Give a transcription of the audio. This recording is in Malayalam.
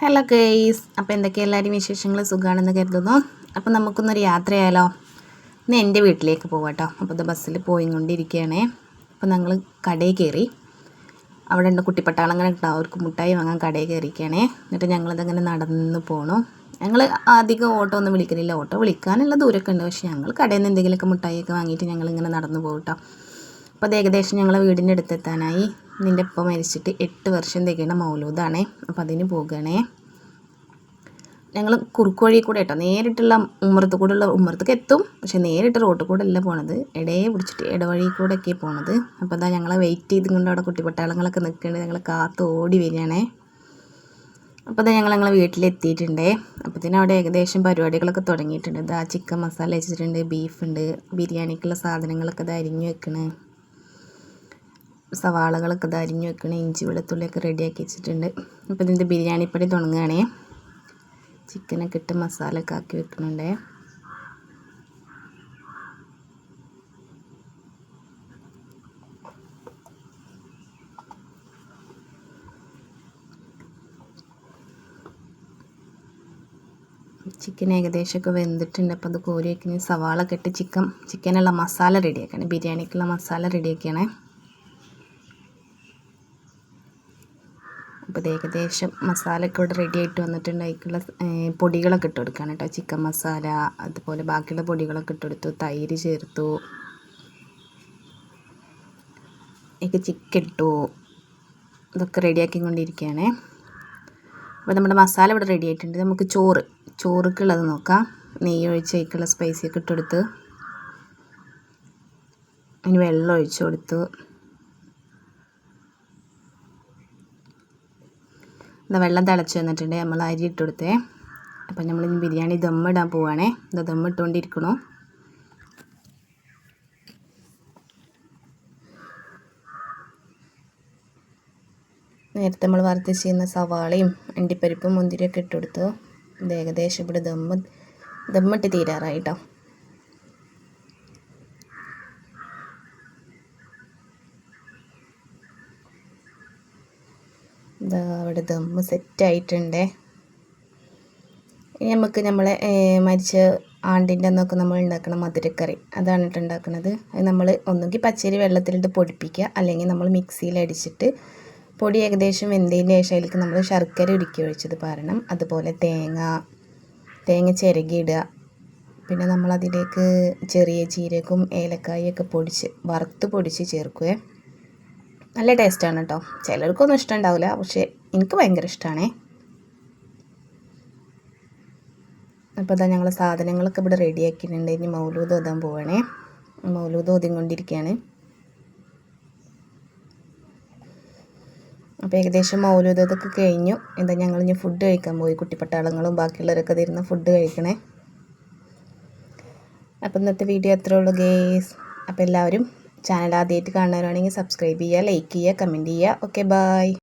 ഹലോ ഗെയ്സ്, അപ്പോൾ എന്തൊക്കെയാണ് എല്ലാവരും വിശേഷങ്ങൾ? സുഖമാണെന്ന് കരുതുന്നു. അപ്പോൾ നമുക്കൊന്നൊരു യാത്രയായാലോ? ഇന്ന് എൻ്റെ വീട്ടിലേക്ക് പോകാം കേട്ടോ. അപ്പോൾ ഇത് ബസ്സിൽ പോയിക്കൊണ്ടിരിക്കുകയാണേ. അപ്പോൾ ഞങ്ങൾ കടയിൽ കയറി. അവിടെ ഉണ്ട് കുട്ടിപ്പട്ടാളങ്ങനെ ഉണ്ടാവും, അവർക്ക് മുട്ടായി വാങ്ങാൻ കടയിൽ കയറിയിരിക്കുകയാണേ. എന്നിട്ട് ഞങ്ങളിതങ്ങനെ നടന്ന് പോകണു. ഞങ്ങൾ അധികം ഓട്ടോ ഒന്നും വിളിക്കലില്ല, ഓട്ടോ വിളിക്കാനുള്ള ദൂരമൊക്കെ ഉണ്ട്. പക്ഷേ ഞങ്ങൾ കടയിൽ നിന്ന് എന്തെങ്കിലുമൊക്കെ മുട്ടായിയൊക്കെ വാങ്ങിയിട്ട് ഞങ്ങളിങ്ങനെ നടന്ന് പോകും കേട്ടോ. അപ്പോൾ അത് ഏകദേശം ഞങ്ങളെ വീടിൻ്റെ അടുത്തെത്താനായി. നിൻ്റെ ഉപ്പ മരിച്ചിട്ട് 8 വർഷം തികയുന്ന മൗലൂദാണേ. അപ്പോൾ അതിന് പോകുകയാണേ. ഞങ്ങൾ കുറുക്ക് വഴി കൂടെ കേട്ടോ, നേരിട്ടുള്ള ഉമ്മറത്തേക്ക് എത്തും. പക്ഷെ നേരിട്ട് റോട്ടിൽ കൂടെ അല്ല പോണത്, ഇടയെ പിടിച്ചിട്ട് ഇടവഴി കൂടെ ഒക്കെ പോണത്. അപ്പോൾ അതാ ഞങ്ങളെ വെയിറ്റ് ചെയ്തുകൊണ്ട് അവിടെ കുട്ടിപ്പട്ടാളങ്ങളൊക്കെ നിൽക്കുന്നുണ്ട്. ഞങ്ങൾ കാത്ത് ഓടി വരികയാണേ. അപ്പോൾ അതാ ഞങ്ങളെ വീട്ടിലെത്തിയിട്ടുണ്ടേ. അപ്പോൾ അവിടെ ഏകദേശം പരിപാടികളൊക്കെ തുടങ്ങിയിട്ടുണ്ട്. ഇതാ ചിക്കൻ മസാല വെച്ചിട്ടുണ്ട്, ബീഫുണ്ട്, ബിരിയാണിക്കുള്ള സാധനങ്ങളൊക്കെ ഇത് അരിഞ്ഞു വെക്കണേ, സവാളകളൊക്കെ ഇത് അരിഞ്ഞു വെക്കണേ, ഇഞ്ചി വെളുത്തുള്ളിയൊക്കെ റെഡിയാക്കി വെച്ചിട്ടുണ്ട്. അപ്പോൾ ഇതിൻ്റെ ബിരിയാണിപ്പടി തുടങ്ങുകയാണേ. ചിക്കനൊക്കെ ഇട്ട് മസാലയൊക്കെ ആക്കി വെക്കുന്നുണ്ടേ. ചിക്കൻ ഏകദേശമൊക്കെ വെന്തിട്ടുണ്ട്. അപ്പോൾ അത് കോരി വയ്ക്കുന്ന സവാളൊക്കെ ഇട്ട് ചിക്കനുള്ള മസാല റെഡിയാക്കണം, ബിരിയാണിക്കുള്ള മസാല റെഡിയാക്കിയാണേ. അപ്പോൾ ഇത് ഏകദേശം മസാലയൊക്കെ ഇവിടെ റെഡി ആയിട്ട് വന്നിട്ടുണ്ട്. അതിലേക്കുള്ള പൊടികളൊക്കെ ഇട്ട് കൊടുക്കുകയാണ് കേട്ടോ. ചിക്കൻ മസാല, അതുപോലെ ബാക്കിയുള്ള പൊടികളൊക്കെ ഇട്ട് കൊടുത്തു, തൈര് ചേർത്തു, എനിക്ക് ചിക്കൻ ഇട്ടു. ഇതൊക്കെ റെഡിയാക്കിക്കൊണ്ടിരിക്കുകയാണേ. അപ്പോൾ നമ്മുടെ മസാല ഇവിടെ റെഡി ആയിട്ടുണ്ട്. നമുക്ക് ചോറുക്കുള്ളത് നോക്കാം. നെയ്യ് ഒഴിച്ച് അതിലേക്കുള്ള സ്പൈസിയൊക്കെ ഇട്ട് കൊടുത്ത് അതിന് വെള്ളം ഒഴിച്ച് കൊടുത്തു. വെള്ളം തിളച്ച് വന്നിട്ടുണ്ട്. നമ്മൾ അരി ഇട്ട് കൊടുത്തേ. അപ്പം നമ്മൾ ഇനി ബിരിയാണി ദമ്മിടാൻ പോവുകയാണേ. ഇത് ദമ്മിട്ടുകൊണ്ടിരിക്കണോ. നേരത്തെ നമ്മൾ വറുത്ത് ചെയ്യുന്ന സവാളയും അണ്ടിപ്പരിപ്പും മുന്തിരിയൊക്കെ ഇട്ട് കൊടുത്തു. ഇത് ഏകദേശം ഇവിടെ ദമ്മിട്ട് തീരാറായിട്ടോ. ഇതാ അവിടെ ദമ്മ് സെറ്റായിട്ടുണ്ടേ. ഇനി നമുക്ക് നമ്മളെ മരിച്ച ആണ്ടിൻ്റെ അന്നൊക്കെ നമ്മൾ ഉണ്ടാക്കുന്ന മധുരക്കറി അതാണ് ഇട്ട് ഉണ്ടാക്കുന്നത്. അത് നമ്മൾ ഒന്നുകിൽ പച്ചരി വെള്ളത്തിലിട്ട് പൊടിപ്പിക്കുക, അല്ലെങ്കിൽ നമ്മൾ മിക്സിയിൽ അടിച്ചിട്ട് പൊടി ഏകദേശം വെന്തതിന് ശേഷം അതിലേക്ക് നമ്മൾ ശർക്കര ഉരുക്കി ഒഴിച്ചത് പാരണം. അതുപോലെ തേങ്ങ ചിരകിയിടുക. പിന്നെ നമ്മളതിലേക്ക് ചെറിയ ജീരകവും ഏലക്കായൊക്കെ വറുത്ത് പൊടിച്ച് ചേർക്കുക. നല്ല ടേസ്റ്റാണ് കേട്ടോ. ചിലർക്കൊന്നും ഇഷ്ടമുണ്ടാവില്ല, പക്ഷേ എനിക്ക് ഭയങ്കര ഇഷ്ടമാണേ. അപ്പോൾ അതാ ഞങ്ങൾ സാധനങ്ങളൊക്കെ ഇവിടെ റെഡിയാക്കിയിട്ടുണ്ട്. ഇനി മൗലൂദ് ഓതാൻ പോവുകയാണേ. മൗലൂദ് ഓതിക്കൊണ്ടിരിക്കുകയാണ്. അപ്പോൾ ഏകദേശം മൗലൂദ് ഓതൊക്കെ കഴിഞ്ഞു. എന്താ ഞങ്ങളിനി ഫുഡ് കഴിക്കാൻ പോയി. കുട്ടിപ്പട്ടാളങ്ങളും ബാക്കിയുള്ളവരൊക്കെ തരുന്ന ഫുഡ് കഴിക്കണേ. അപ്പോൾ ഇന്നത്തെ വീഡിയോ അത്രേ ഉള്ളൂ ഗേസ്. അപ്പോൾ എല്ലാവരും ചാനൽ ആദ്യമായിട്ട് കാണുന്നവരാണെങ്കിൽ സബ്സ്ക്രൈബ് ചെയ്യുക, ലൈക്ക് ചെയ്യുക, കമൻറ്റ് ചെയ്യുക. Okay, by.